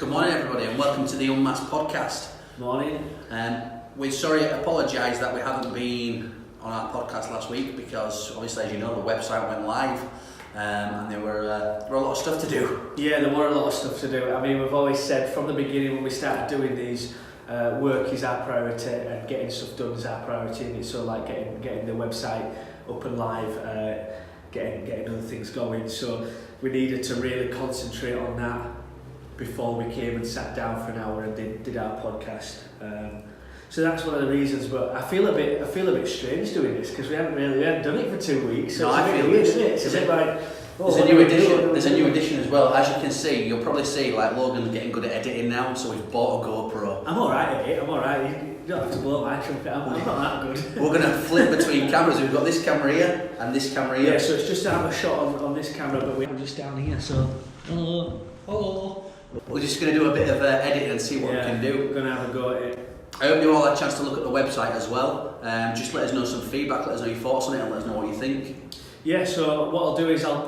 Good morning, everybody, and welcome to the Unmasked podcast. Morning. We're apologise that we haven't been on our podcast last week because, obviously, as you know, the website went live and there were a lot of stuff to do. Yeah, there were a lot of stuff to do. I mean, we've always said from the beginning when we started doing these, work is our priority and getting stuff done is our priority, and it's sort of like getting the website up and live, getting other things going. So we needed to really concentrate on that before we came and sat down for an hour and did our podcast. So that's one of the reasons. But I feel a bit strange doing this because we haven't done it for 2 weeks. So No, it's I a bit feel weird, it. isn't it? It's a bit like There's a new edition. There's a new edition as well. As you can see, you'll probably see like Logan's getting good at editing now, so we've bought a GoPro. I'm alright at it. I'm alright. You don't have to blow my trumpet. I'm not that good. We're going to flip between cameras. We've got this camera here and this camera here. Yeah, so it's just to have a shot on this camera, but we're just down here. So hello. We're just going to do a bit of editing and see what we can do. We're going to have a go at it. I hope you all had a chance to look at the website as well. Just let us know some feedback, let us know your thoughts on it, and let us know what you think. Yeah, so what I'll do is I'll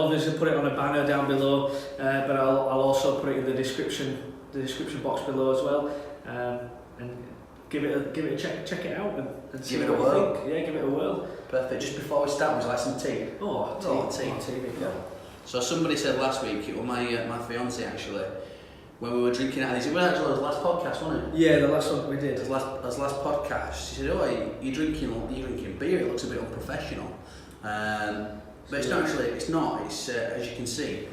obviously put it on a banner down below, but I'll also put it in the description box below as well, and give it a check it out and see what you think. Yeah, give it a whirl. Perfect. Just before we start, would you like some tea? Tea. Yeah. So somebody said last week, it was my fiance actually, when we were drinking at this, it was actually the last podcast, wasn't it? Yeah, the last one we did. The last podcast. She said, "Oh, you're drinking beer. It looks a bit unprofessional." But it's not actually. It's not. It's as you can see,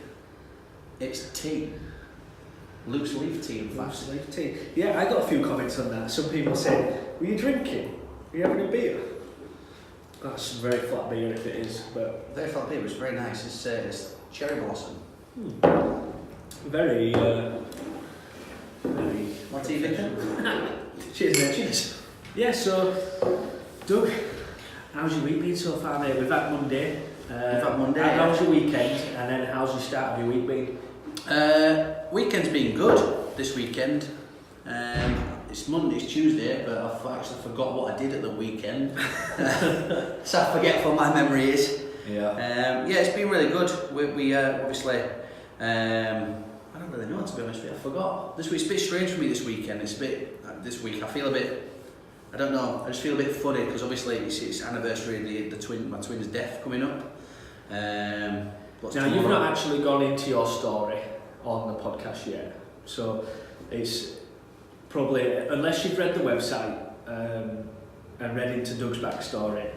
it's tea. Loose leaf tea, in fact. Loose leaf tea. Yeah, I got a few comments on that. Some people said, "Were you drinking? Were you having a beer?" That's very flat beer if it is, but Very flat beer. It's very nice. It's cherry blossom. Very. What are you drinking? Cheers, mate. Cheers. Yeah. So, Doug, how's your week been so far, mate? We've had Monday. How's your weekend? And then how's your start of your week been? Weekend's been good this weekend. It's Monday, it's Tuesday, but I've actually forgot what I did at the weekend. So forgetful my memory is. Yeah. It's been really good. We obviously, I don't really know, to be honest with you. I forgot. This week's a bit strange for me this weekend. It's a bit, this week I feel a bit, I don't know, I just feel a bit funny because obviously it's anniversary of my twin's death coming up. Now you've not actually gone into your story on the podcast yet, so it's probably, unless you've read the website and read into Doug's backstory,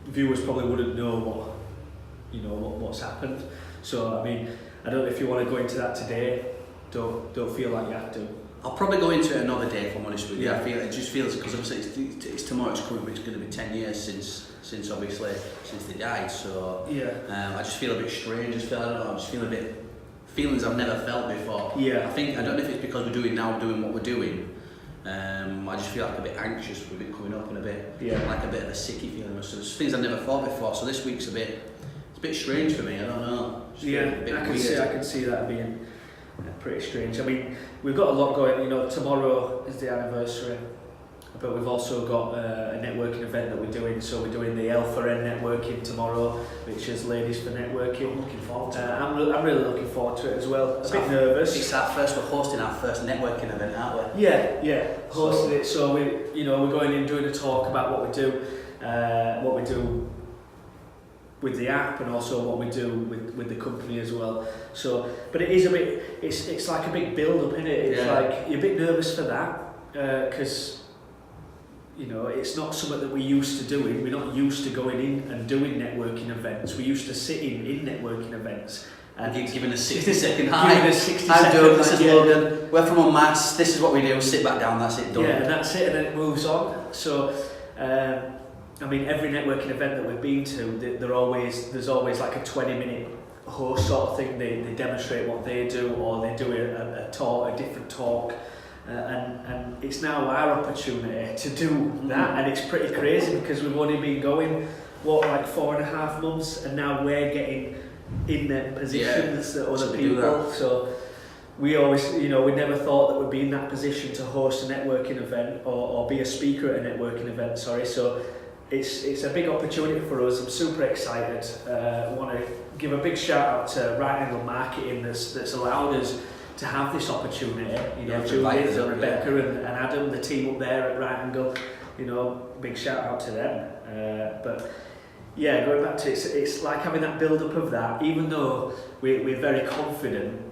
viewers probably wouldn't know what's happened. So I mean, I don't know if you want to go into that today. Don't feel like you have to. I'll probably go into it another day if I'm honest with you. Yeah. I feel it just feels because obviously it's tomorrow. It's coming, but it's going to be 10 years since they died. So yeah, I just feel a bit strange. I just feel a bit feelings I've never felt before. Yeah. I don't know if it's because we're doing what we're doing. I just feel like a bit anxious with it coming up and a bit like a bit of a sicky feeling. So there's things I've never thought before. So this week's it's a bit strange for me. I don't know. I can see that being pretty strange. I mean, we've got a lot going. Tomorrow is the anniversary, but we've also got a networking event that we're doing. So we're doing the L for N networking tomorrow, which is Ladies for Networking. I'm looking forward to it. I'm really looking forward to it as well. A bit nervous. We're hosting our first networking event, aren't we? Yeah, hosting it. So we're going in doing a talk about what we do with the app, and also what we do with the company as well. So, but it is a bit. It's like a big build up, isn't it? It's like you're a bit nervous for that because it's not something that we're used to doing. We're not used to going in and doing networking events. We're used to sitting in networking events and giving a 60-second hi. Giving a 60 I'm second Doug, this is hi, Logan. We're from Unmasked. This is what we do. Sit back down. That's it. Done. Yeah, and that's it, and then it moves on. So. I mean, every networking event that we've been to, there's always like a 20-minute host sort of thing. They demonstrate what they do, or they do a different talk, and it's now our opportunity to do that, and it's pretty crazy because we've only been going 4.5 months, and now we're getting in the positions that other people. So we always, we never thought that we'd be in that position to host a networking event or be a speaker at a networking event. So. It's a big opportunity for us. I'm super excited. I want to give a big shout out to Right Angle Marketing that's allowed us to have this opportunity. You know, Yeah, Judith and up, Rebecca and Adam, the team up there at Right Angle. You know, big shout out to them. But yeah, going back to it's like having that build up of that. Even though we're very confident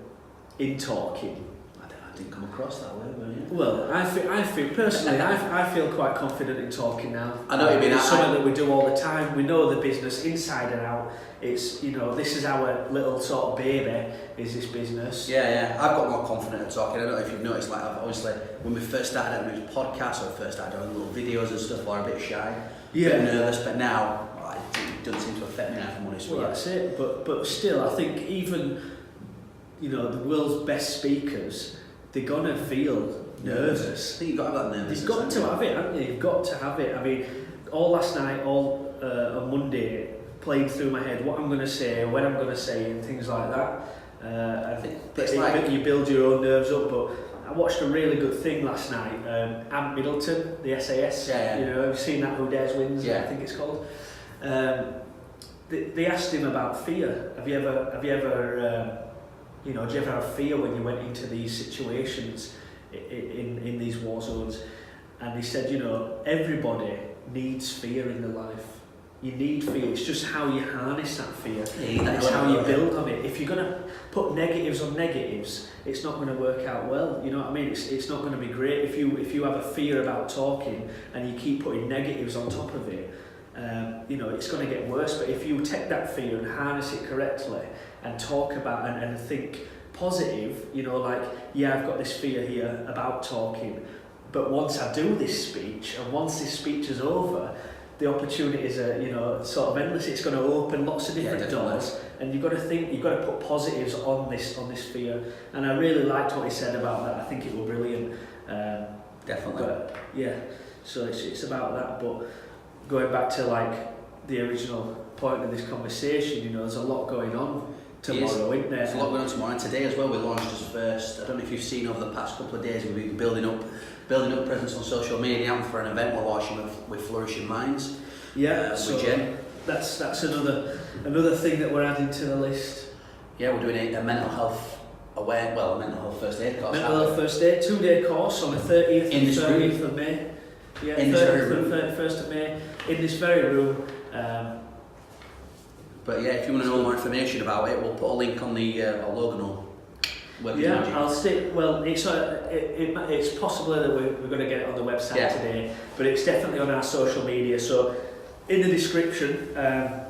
in talking. I didn't come across that way, but yeah. Well, I feel personally, I feel quite confident in talking now. I know what you mean. It's something that we do all the time. We know the business inside and out. It's, you know, this is our little sort of baby, is this business. Yeah. I've got more confident at talking. I don't know if you've noticed, like, obviously, when we first started out doing podcasts, or first started doing little videos and stuff, I was a bit shy, a bit nervous, but now, well, it doesn't seem to affect me now, if I'm honest with you. Well, that's it. But still, I think even, you know, the world's best speakers, they're gonna feel nervous. I think you've got to have that nervousness. You've got to have it, haven't you? You've got to have it. I mean, all last night, all on Monday, playing through my head what I'm going to say, when I'm going to say, and things like that. I think you build your own nerves up. But I watched a really good thing last night. Ant Middleton, the SAS. Yeah. You know, have you seen that? Who Dares Wins? Yeah. I think it's called. They asked him about fear. Have you ever you know, do you ever have fear when you went into these situations in these war zones? And he said, you know, everybody needs fear in their life. You need fear. It's just how you harness that fear. It's how you build on it. If you're going to put negatives on negatives, it's not going to work out well. You know what I mean? It's not going to be great. If you have a fear about talking and you keep putting negatives on top of it, you know, it's going to get worse. But if you take that fear and harness it correctly and talk about and think positive, you know, like, yeah, I've got this fear here about talking, but once I do this speech and once this speech is over, the opportunities are, you know, sort of endless. It's going to open lots of different doors, and you've got to put positives on this fear. And I really liked what he said about that. I think it was brilliant. Definitely. But yeah, so it's about that. But going back to like the original point of this conversation, you know, there's a lot going on tomorrow, isn't there? There's a lot going on tomorrow, and today as well we launched us first. I don't know if you've seen over the past couple of days, we've been building up presence on social media and for an event we're launching with Flourishing Minds. Yeah, with Jen. That's another thing that we're adding to the list. Yeah, we're doing a mental health mental health first aid course. Mental health first aid, 2-day course on the 30th and 30th of May. Yeah, 30th and 31st of May in this very room. But yeah, if you want to know more information about it, we'll put a link on the Logan. Yeah, I'll stick. Well, it's possible that we're going to get it on the website today, but it's definitely on our social media. So in the description, I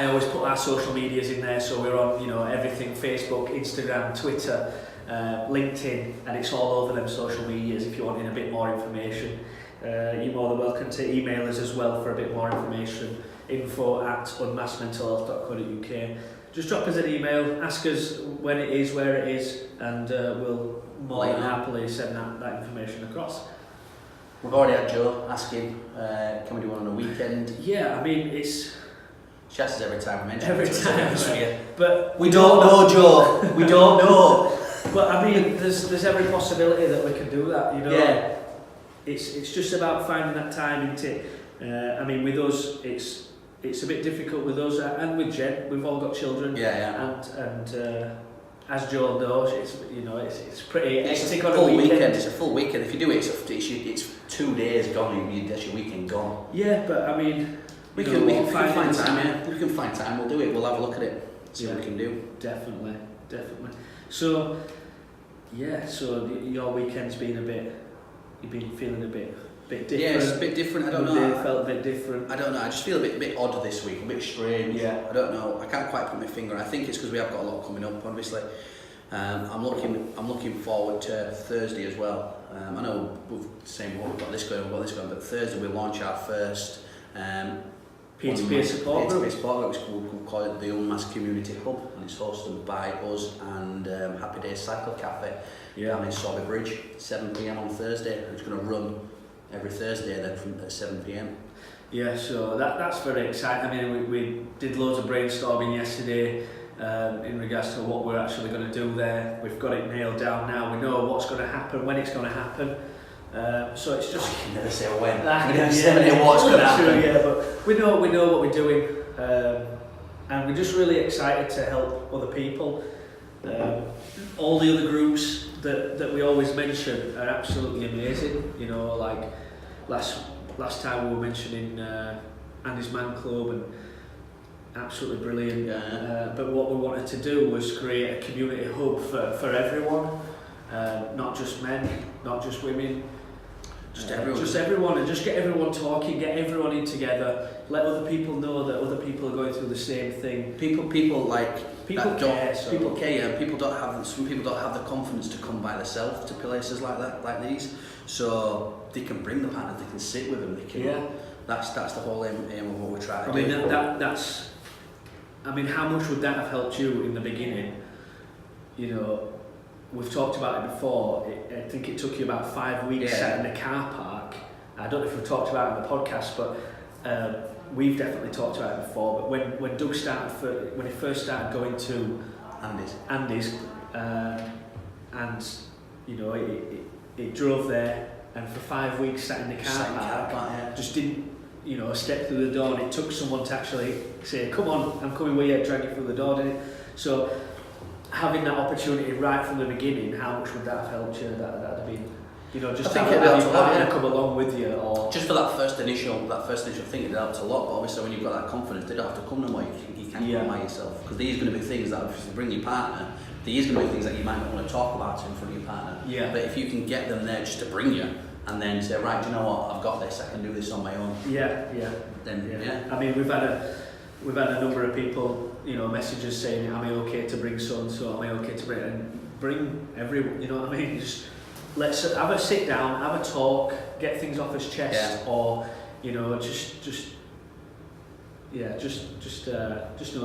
always put our social medias in there. So we're on, you know, everything: Facebook, Instagram, Twitter, LinkedIn, and it's all over them social medias. If you want a bit more information, you're more than welcome to email us as well for a bit more information. info@unmaskedmentalhealth.co.uk. Just drop us an email, ask us when it is, where it is, and we'll more than happily send that information across. We've already had Joe asking, can we do one on a weekend? Yeah, I mean, it's... She asks us every time we mention it. Every time, but... We don't know, Joe! We don't know! But I mean, there's every possibility that we can do that, you know? Yeah. It's just about finding that time, isn't it? I mean, with us, it's a bit difficult with us and with Jen. We've all got children. Yeah. And as Joel knows, it's pretty hectic on a full a weekend. It's a full weekend. If you do it, it's 2 days gone. That's your weekend gone. Yeah, but I mean, we can find time. Yeah, we can find time. We'll do it. We'll have a look at it. See what we can do. Definitely. So, yeah. So your weekend's been you've been feeling a bit different. Yeah, it's a bit different. I don't know. It felt a bit different. I don't know. I just feel a bit odd this week, a bit strange. Yeah. I don't know. I can't quite put my finger. I think it's because we have got a lot coming up. Obviously, I'm looking forward to Thursday as well. I know we've saying we've got this going, but Thursday we launch our first Peer-to-peer support group. We'll call it the Unmasked Community Hub, and it's hosted by us and Happy Days Cycle Cafe down in Sorby Bridge, 7 p.m. on Thursday. It's going to run every Thursday then at 7 p.m. Yeah, so that's very exciting. I mean, we did loads of brainstorming yesterday in regards to what we're actually going to do there. We've got it nailed down now. We know what's going to happen, when it's going to happen. So it's just... You can never say when. We never say what's going to happen. True, yeah, but we know what we're doing. And we're just really excited to help other people. All the other groups that we always mention are absolutely amazing. You know, like last time we were mentioning Andy's Man Club, and absolutely brilliant. But what we wanted to do was create a community hub for everyone, not just men, not just women. Just everyone, and just get everyone talking, get everyone in together, let other people know that other people are going through the same thing. People care. So. People care. Some people don't have the confidence to come by themselves to places like that, like these. So they can bring the partner, they can sit with them. They can. Yeah. That's the whole aim of what we're trying to do. do. That's. I mean, how much would that have helped you in the beginning? You know. We've talked about it before. I think it took you about 5 weeks sat in the car park. I don't know if we've talked about it in the podcast, but we've definitely talked about it before. But when Doug when he first started going to Andy's, and you know, it drove there, and for 5 weeks sat in the car park, just didn't, you know, step through the door. And it took someone to actually say, "Come on, I'm coming with you," drag you through the door, didn't it? So. Having that opportunity right from the beginning, how much would that have helped you? That'd have been, you know, just having a come along with you, or just for that first initial thing, it helped a lot. But obviously, when you've got that confidence, they don't have to come no more. You can come by yourself, because there is going to be things that if you bring your partner, there is going to be things that you might not want to talk about in front of your partner. Yeah. But if you can get them there just to bring you, and then say, right, do you know what? I've got this. I can do this on my own. Then I mean, we've had a number of people, you know, messages saying, am I okay to bring so and so? Am I okay to bring everyone? You know what I mean? Just let's have a sit down, have a talk, get things off his chest, or you know, just know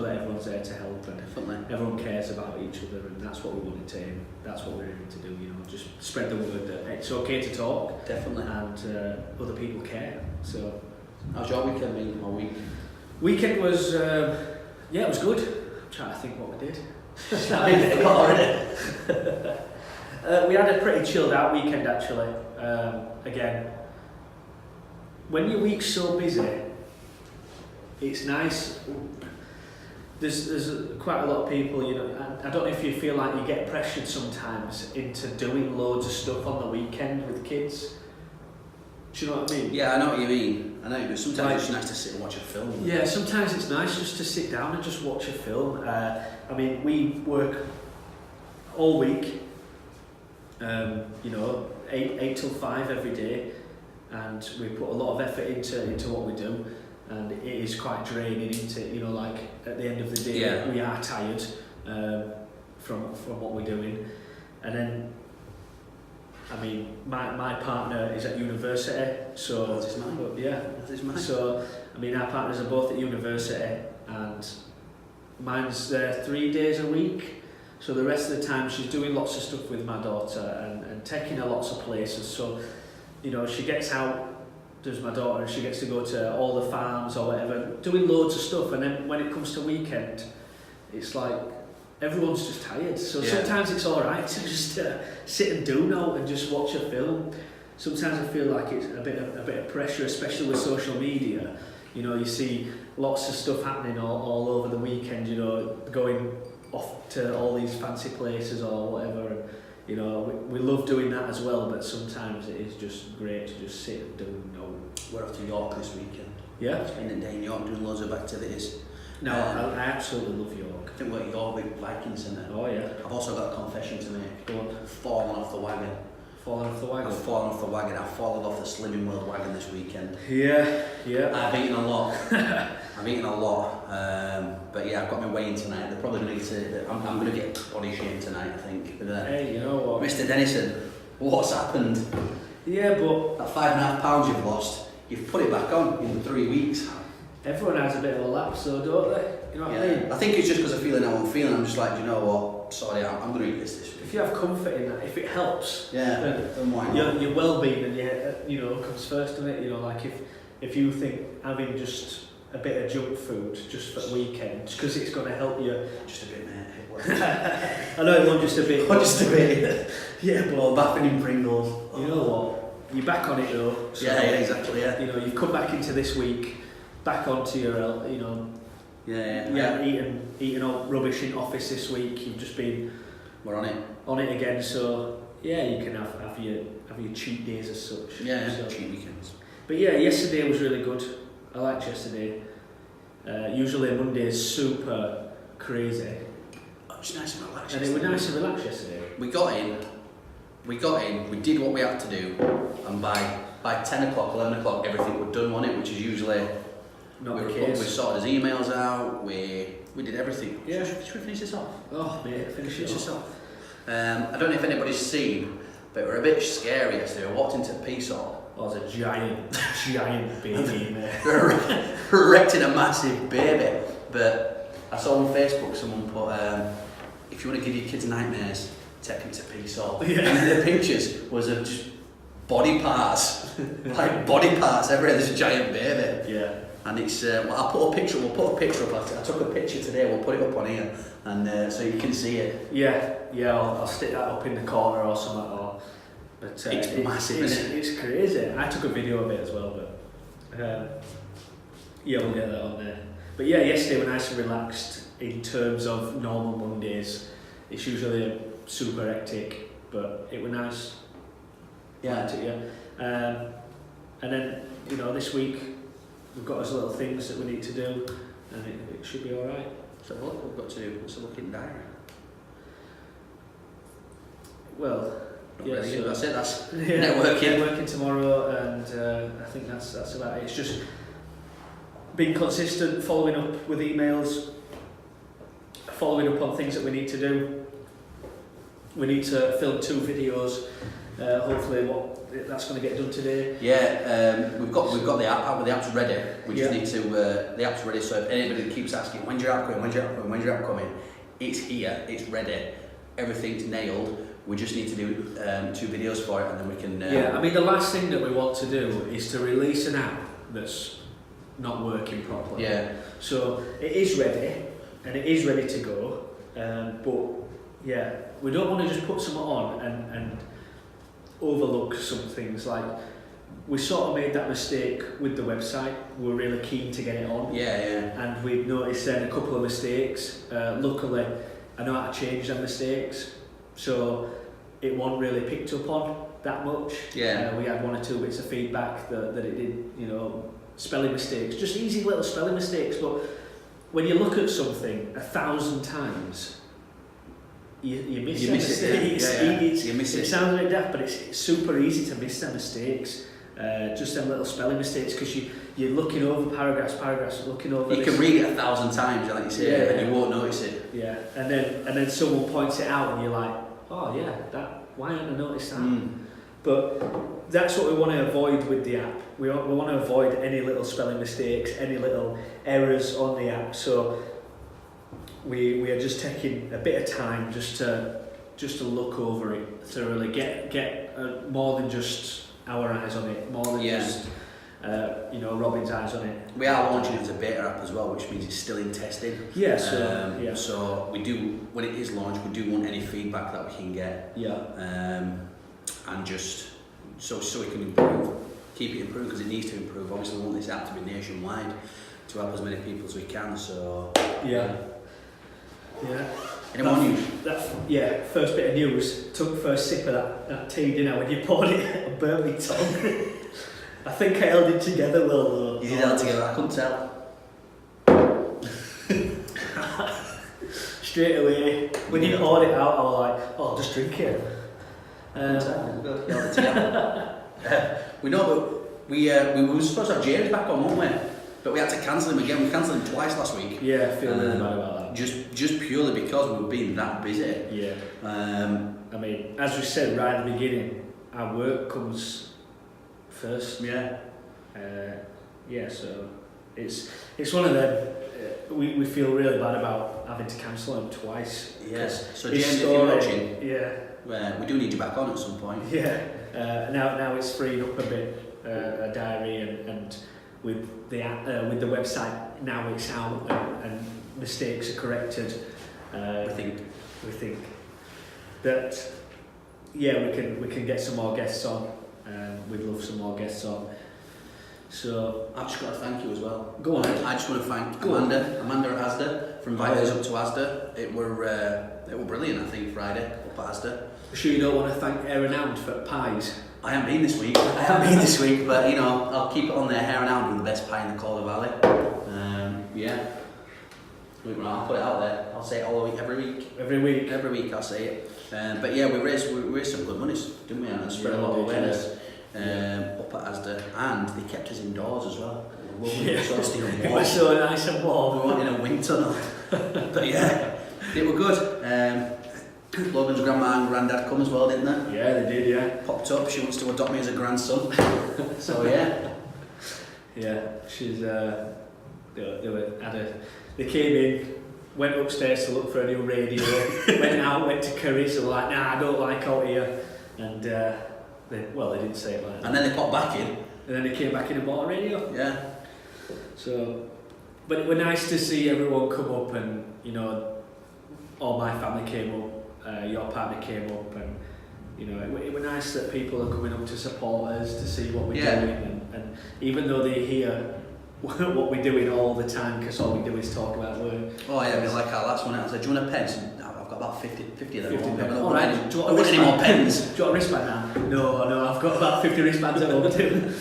that everyone's there to help, and definitely everyone cares about each other, and that's what we wanted to aim. That's what we're aiming to do. You know, just spread the word that it's okay to talk, definitely, and other people care. So, how's your weekend been? Or week? Weekend was, it was good. I'm trying to think what we did. We had a pretty chilled out weekend actually. Again, when your week's so busy, it's nice. There's quite a lot of people, you know, I don't know if you feel like you get pressured sometimes into doing loads of stuff on the weekend with kids. Do you know what I mean? Yeah, I know what you mean. I know, but sometimes it's nice to sit and watch a film. Yeah, sometimes it's nice just to sit down and just watch a film. I mean, we work all week, you know, 8 till 5 every day, and we put a lot of effort into what we do, and it is quite draining. You know, like at the end of the day, we are tired from what we're doing, and then. I mean, my partner is at university, so that's mine. That is mine. So I mean, our partners are both at university, and mine's there 3 days a week. So the rest of the time, she's doing lots of stuff with my daughter and taking her lots of places. So, you know, she gets out, does my daughter, and she gets to go to all the farms or whatever, doing loads of stuff. And then when it comes to weekend, it's like. Everyone's just tired, so sometimes it's all right to just sit and do now and just watch a film. Sometimes I feel like it's a bit of pressure, especially with social media. You know, you see lots of stuff happening all over the weekend. You know, going off to all these fancy places or whatever. And, you know, we love doing that as well, but sometimes it is just great to just sit and do. We're off to York this weekend. Yeah, spending the day in York doing loads of activities. No, I absolutely love York. I think we're at York with Vikings Centre. Oh yeah. I've also got a confession to make. Go on. Fallen off the wagon. I've fallen off the Slimming World wagon this weekend. Yeah. I've eaten a lot. But yeah, I've got my weigh-in tonight. They're probably going to I'm going to get body shamed tonight, I think. But, hey, you know what? Mr. Dennison, what's happened? Yeah, but... That 5.5 pounds you've lost, you've put it back on in 3 weeks. Everyone has a bit of a lapse though, don't they? You know what I mean? I think it's just because I'm feeling how I'm feeling. I'm just like, you know what? Sorry, I'm going to eat this week. If you have comfort in that, if it helps, then why not? Your well-being and you know comes first, doesn't it? You know, like if you think having just a bit of junk food just for the weekend, because it's going to help you. Just a bit, mate. I know it won't just a bit. Just a bit. Yeah, but bathing in Pringles. You know what? You're back on it though. So, yeah, exactly. Yeah. You know, you've come back into this week, back onto your, you know. Yeah. Eating all rubbish in office this week. You've just been we're on it. On it again, so yeah, you can have your cheat days as such. Yeah, so. cheat weekends. But yeah, yesterday was really good. I liked yesterday. Usually Monday is super crazy. It was nice and relaxed. And it was nice and relaxed yesterday. We got in, we did what we had to do, and by 10 o'clock, 11 o'clock, everything was done on it, which is usually Not the case. We sorted his emails out, we did everything. Yeah. Should we finish this off? Oh, mate, finish this off. I don't know if anybody's seen, but we're a bit scary yesterday. We walked into Peace Hall. Oh, it's a giant baby, mate. We're erecting a massive baby. But I saw on Facebook someone put, if you want to give your kids nightmares, take them to Peace Hall. Yeah. And the pictures was of just body parts, like body parts everywhere. There's a giant baby. Yeah. And it's, well, we'll put a picture up. I took a picture today, we'll put it up on here, and so you can see it. Yeah, I'll stick that up in the corner or something. But it's massive, isn't it? It's crazy. I took a video of it as well, but yeah, we'll get that on there. But yeah, yesterday was nice and relaxed in terms of normal Mondays. It's usually super hectic, but it was nice. Yeah. Liked it, yeah. And then, this week we've got us little things that we need to do, and it should be alright. So what we've got to do, let's look in diary. Well, Not yeah, really, so that's it, that's networking. networking. Networking tomorrow, and I think that's about it. It's just being consistent, following up with emails, following up on things that we need to do. We need to film 2 videos. Hopefully, that's going to get done today. Yeah, we've got the app. The app's ready. We just Yeah. need to. The app's ready. So if anybody keeps asking, when's your app coming? When's your app coming? When's your app coming? It's here. It's ready. Everything's nailed. We just need to do 2 videos for it, and then we can. Yeah, I mean, the last thing that we want to do is to release an app that's not working properly. Yeah. So it is ready, and it is ready to go. But yeah, we don't want to just put something on and overlook some things. Like, we sort of made that mistake with the website. We were really keen to get it on. Yeah, And we've noticed then a couple of mistakes. Luckily, I know how to change them mistakes, so it wasn't really picked up on that much. Yeah. We had 1 or 2 bits of feedback that it did, spelling mistakes, just easy little spelling mistakes. But when you look at something 1,000 times, you miss them mistakes. You miss it. It sounds a bit daft, but it's super easy to miss them mistakes. Just them little spelling mistakes, because you're looking over paragraphs, looking over. You can read it 1,000 times, like you say, and you won't notice it. Yeah, and then someone points it out, and you're like, oh yeah, why haven't I noticed that? But that's what we want to avoid with the app. We want to avoid any little spelling mistakes, any little errors on the app. So we are just taking a bit of time just to look over it thoroughly, get more than just our eyes on it, more than just Robin's eyes on it. We are launching it as a beta app as well, which means it's still in testing. Yeah, so we do, when it is launched, we do want any feedback that we can get. Yeah. And just so we can improve, keep it improved, because it needs to improve. Obviously, we want this app to be nationwide to help as many people as we can. So Yeah. Any more news? First bit of news. Took first sip of that tea, didn't I? When you poured it, I burnt my tongue. I think I held it together well though. You did held it together, I couldn't tell. Straight away, when you poured it out, I was like, oh, I'll just drink it. We know, but we were supposed to have James back on, weren't we? But we had to cancel him again. We cancelled him twice last week. Yeah, I feel really bad about that. Just purely because we've been that busy. Yeah. I mean, as we said right at the beginning, our work comes first. Yeah. So it's one of them. We feel really bad about having to cancel him twice. Yes. So James, if you're watching, yeah, we do need you back on at some point. Yeah. Now it's freed up a bit, a diary, and with the website now it's out and mistakes are corrected. We think that we can get some more guests on. We'd love some more guests on. So I've just got to thank you as well. Go on. I just want to thank Amanda at Asda for inviting us up to Asda. It were brilliant, I think, Friday up at Asda. Sure you don't want to thank Aaron Hound for pies? I haven't been this week, but you know, I'll keep it on there. Hare and Hound with the best pie in the Calder Valley. Yeah. I'll put it out there. I'll say it all week, every week. Every week I'll say it. But yeah, we raised some good money, didn't we? And spread a lot of awareness up at Asda, and they kept us indoors as well. It was so nice and warm. We weren't in a wind tunnel. But yeah, they were good. Logan's grandma and granddad come as well, didn't they? Yeah, they did. Yeah. Popped up. She wants to adopt me as a grandson. So yeah. Yeah, she's. They came in, went upstairs to look for a new radio, went to Curry's, and were like, nah, I don't like out here. And they didn't say it like that. And then they popped back in. And then they came back in and bought a radio. Yeah. So, but it was nice to see everyone come up, and you know, all my family came up, your partner came up, and you know, it was nice that people are coming up to support us, to see what we're doing, and even though they hear what we're doing all the time, because all we do is talk about work. Oh yeah, I mean, like our last one, I said, do you want a pen? I've got about 50 of them. 50 I don't all want right. any, Do you I want any more pens. Do you want a wristband now? No, I've got about 50 wristbands at home too.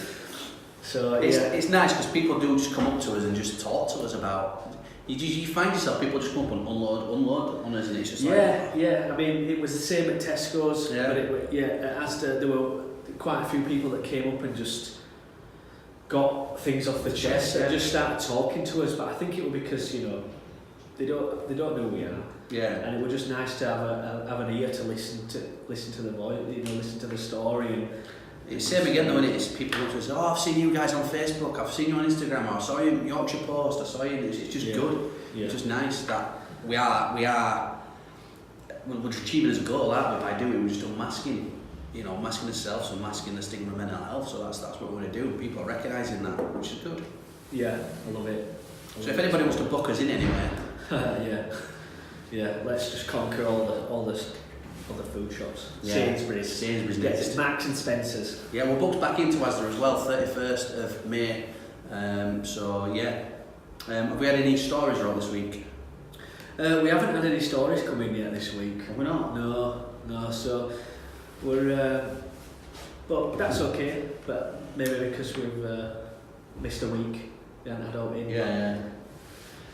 So it's nice because people do just come up to us and just talk to us about. You find yourself, people just come up and unload on us, and it's just yeah. I mean, it was the same at Tesco's, but at Asda there were quite a few people that came up and just got things off the chest and just started talking to us. But I think it was because, you know, they don't know who we are. Yeah. And it was just nice to have an ear to listen to the voice, you know, listen to the story. And it's same again though, when it's people who say, oh, I've seen you guys on Facebook, I've seen you on Instagram, I saw you in Yorkshire Post, I saw you. It's just good. Yeah. It's just nice that we're achieving as a goal, aren't we? By doing, we're just unmasking. You know, masking ourselves and masking the stigma of mental health. So that's what we want to do. People are recognising that, which is good. Yeah, I love it. So if anybody wants to book us in anywhere, let's just conquer all the food shops. Sainsbury's next. Marks and Spencer's. Yeah, we're booked back into Asda as well, 31st of May. So yeah, have we had any stories wrong this week? We haven't had any stories come in yet this week. Have we not? No. So we're, but that's okay. But maybe because we've missed a week, we haven't had out in. Yeah.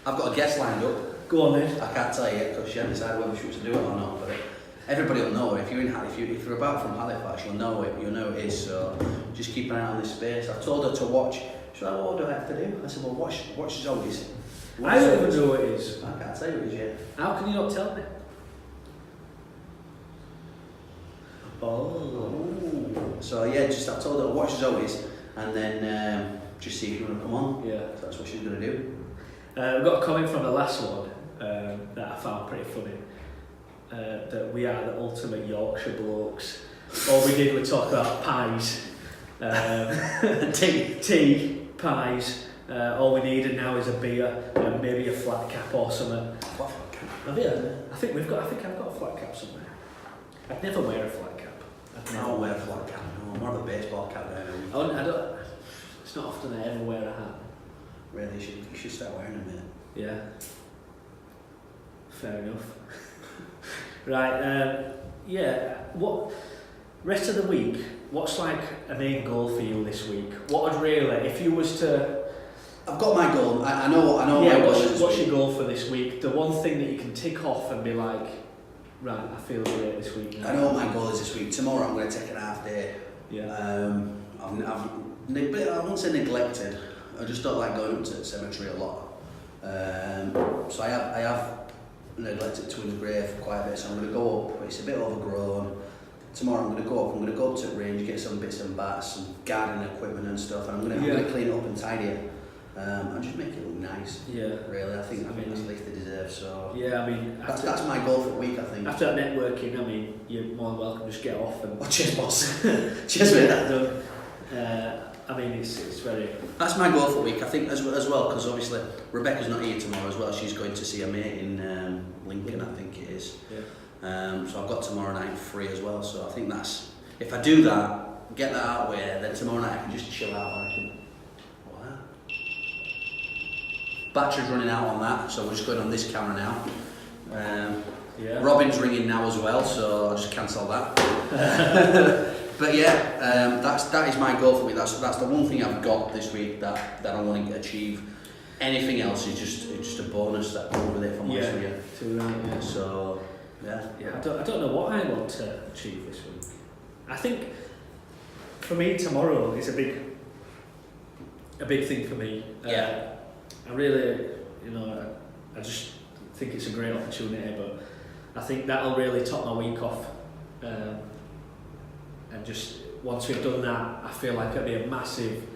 I've got a guest lined up. Go on then. I can't tell you yet because she hasn't decided whether she wants to do it or not. But everybody will know if you're about from Halifax, you'll know it. You'll know it is. So just keep an eye on this space. I've told her to watch. She's like, what do I have to do? I said, well, watch Zoe's. I don't even know what it is. I can't tell you what it is yet. How can you not tell me? Oh. So yeah, I told her to watch Zoe's and then just see if you want to come on. Yeah. So that's what she's going to do. We've got a comment from the last one that I found pretty funny. That we are the ultimate Yorkshire blokes. All we did was talk about pies, tea, pies. All we needed now is a beer and maybe a flat cap or something. What? Have you? I think I've got a flat cap somewhere. I'd never wear a flat cap. I don't wear a flat cap. No, more of a baseball cap now. I don't. It's not often I ever wear a hat. Really, you should start wearing them, mate. Yeah. Fair enough. Right. What rest of the week? What's like a main goal for you this week? What would really, if you was to? I've got my goal. I know. Yeah. My What's your goal for this week? The one thing that you can tick off and be like, right, I feel great this week. Now. I know what my goal is this week. Tomorrow I'm going to take a half day. Yeah. I won't say neglected. I just don't like going up to the cemetery a lot. So I have neglected Twins Grave quite a bit. So I'm going to go up. It's a bit overgrown. Tomorrow I'm going to go up. I'm going to go up to the range, get some bits and bats, some gardening equipment and stuff, and I'm going to clean it up and tidy it. And just make it look nice. Yeah. Really, I think that's the least they deserve. So. Yeah, I mean. That's my goal for the week, I think. After that networking, I mean, you're more than welcome. Just get off and. Oh, cheers, boss. Cheers, mate. That done. I mean, it's very. That's my goal for the week, I think, as well, because obviously Rebecca's not here tomorrow as well. She's going to see a mate in Lincoln, I think it is. Yeah. So I've got tomorrow night free as well. So I think that's, if I do that, get that out of the way, then tomorrow night I can just chill out. Battery's running out on that, so we're just going on this camera now. Yeah. Robin's ringing now as well, so I'll just cancel that. But yeah, that is my goal for me. That's the one thing I've got this week that I want to achieve. Anything else is just a bonus that comes with it, if I'm honest with you. Too right, yeah. So yeah. I don't know what I want to achieve this week. I think for me tomorrow is a big thing for me. Yeah. I really, I just think it's a great opportunity, but I think that'll really top my week off. And just once we've done that, I feel like it'll be a massive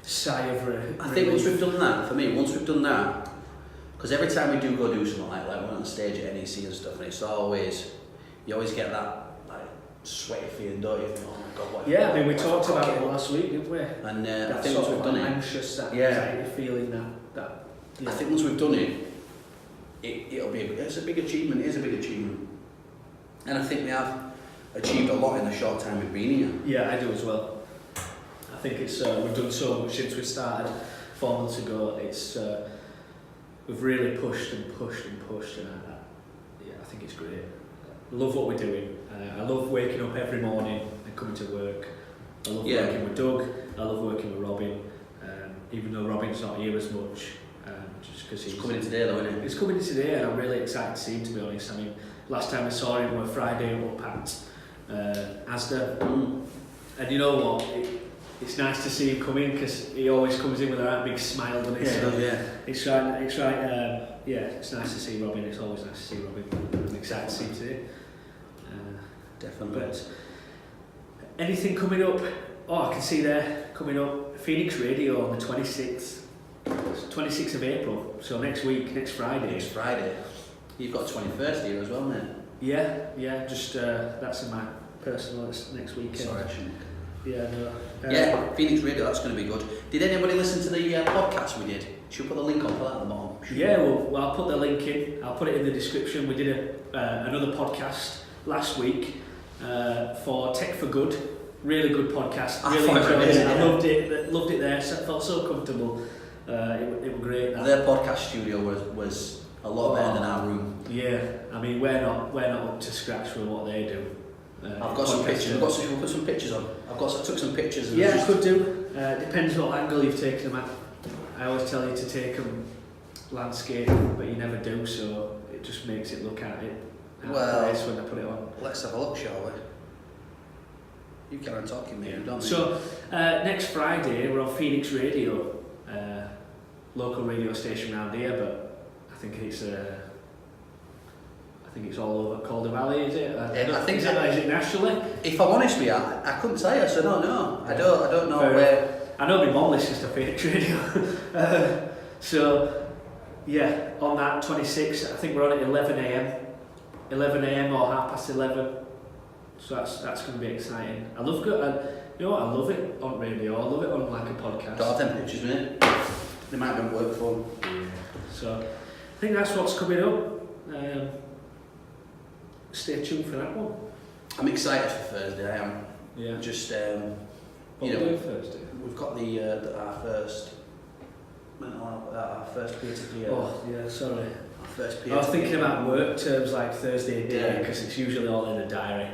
sigh of relief. I think once we've done that, because every time we do go do something like we're on stage at NEC and stuff, and it's always, you always get that like sweaty feeling, don't you? Oh my God, what? Yeah, I mean we talked about it last week, didn't we? And that I think once we've done it, anxious, that anxiety feeling, that. Yeah. I think once we've done it, it's a big achievement. It is a big achievement, and I think we have achieved a lot in the short time we've been here. Yeah, I do as well. I think it's we've done so much since we started 4 months ago. It's we've really pushed, and I think it's great. I love what we're doing. I love waking up every morning and coming to work. I love working with Doug. I love working with Robin. Even though Robin's not here as much, just because he's coming in today, though, isn't it? He's coming in today, and I'm really excited to see him. To be honest, I mean, last time I saw him was Friday up at Asda, and you know what? It's nice to see him come in because he always comes in with that big smile, doesn't he? Yeah, so yeah. It's right. It's nice to see Robin. It's always nice to see Robin. I'm excited to see him today. Definitely. But anything coming up? Oh, I can see there coming up. Phoenix Radio on the 26th. 26th of April. So next week, next Friday. Next Friday. You've got 21st here as well, mate. Yeah. Just that's in my personal next weekend. Sorry, I shouldn't. Yeah, no. Yeah, Phoenix Radio, that's going to be good. Did anybody listen to the podcast we did? Should we put the link on for that at the bottom? Yeah, well, I'll put the link in. I'll put it in the description. We did another podcast last week for Tech for Good. Really good podcast. Really enjoyed it. I loved it there. So I felt so comfortable. It was great. Their podcast studio was a lot better than our room. Yeah, I mean we're not up to scratch with what they do. I've got some pictures. We'll put some pictures on. I took some pictures. And I could do. Depends what angle you've taken them at. I always tell you to take them landscape, but you never do, so it just makes it look at it. Place when I put it on. Let's have a look, shall we? You carry on talking, mate. Don't so next Friday we're on Phoenix Radio, local radio station around here, but I think it's all over Calder Valley, is it? I think is it nationally? If I'm honest with you, I couldn't say it, so no. I don't know where. I know my mum listens to Phoenix Radio. So yeah, on that 26th, I think we're on at 11 a.m. 11 a.m. or 11:30. So that's going to be exciting. I love it. I love it on radio. I love it on like a podcast. Don't have them pictures, mate. They might not work for them. So I think that's what's coming up. Stay tuned for that one. I'm excited for Thursday. I am. Yeah. Just what are we doing Thursday? We've got our first peer-to-peer. Oh yeah, sorry. Our first peer. I was thinking about work terms like Thursday day because it's usually all in the diary.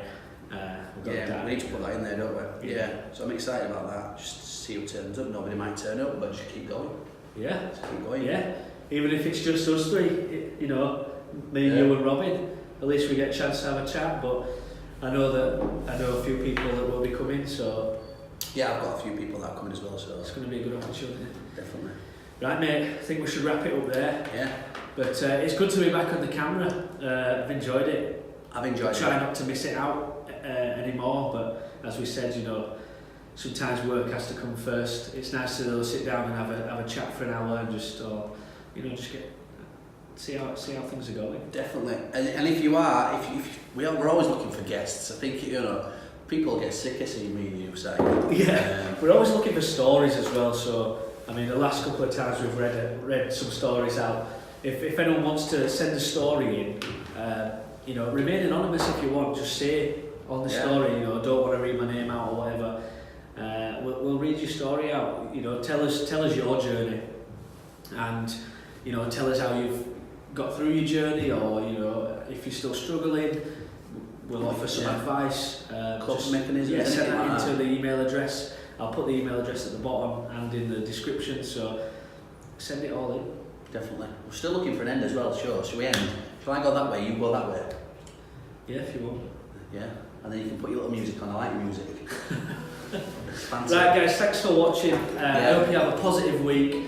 We need to put that in there, don't we? Yeah. So I'm excited about that. Just to see who turns up. Nobody might turn up, but just keep going. Yeah. Just keep going. Yeah. Even if it's just us three, me, you and Robin. At least we get a chance to have a chat, but I know a few people that will be coming, so yeah, I've got a few people that are coming as well, so it's going to be a good opportunity. Definitely. Right, mate, I think we should wrap it up there. Yeah. But it's good to be back on the camera. I've enjoyed it. I've enjoyed it. Try not to miss it out anymore, but as we said, sometimes work has to come first. It's nice to sit down and have a chat for an hour and just see how things are going. Definitely, and if you are, we're always looking for guests. I think people get sick of seeing me and you say. Yeah, we're always looking for stories as well. So I mean, the last couple of times we've read some stories out. If anyone wants to send a story in, remain anonymous if you want. Just say on the story, don't want to read my name out or whatever. We'll read your story out. Tell us your journey. and tell us how you've got through your journey, or if you're still struggling, we'll offer some advice. Coping mechanisms. Yeah, send that into the email address. I'll put the email address at the bottom and in the description, so send it all in. Definitely. We're still looking for an end as well, sure. Shall we end? Shall I go that way, you go that way? Yeah, if you want. Yeah, and then you can put your little music on. I like music. Fancy. Right guys, thanks for watching. I hope you have a positive week.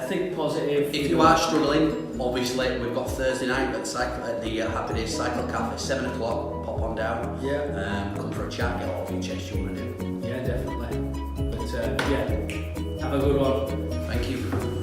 Think positive. If you are struggling, obviously we've got Thursday night at the Happy Days Cycle Cafe, 7 o'clock. Pop on down. Yeah. Come for a chat, get all of your chest you want to do. Yeah, definitely. But have a good one. Thank you.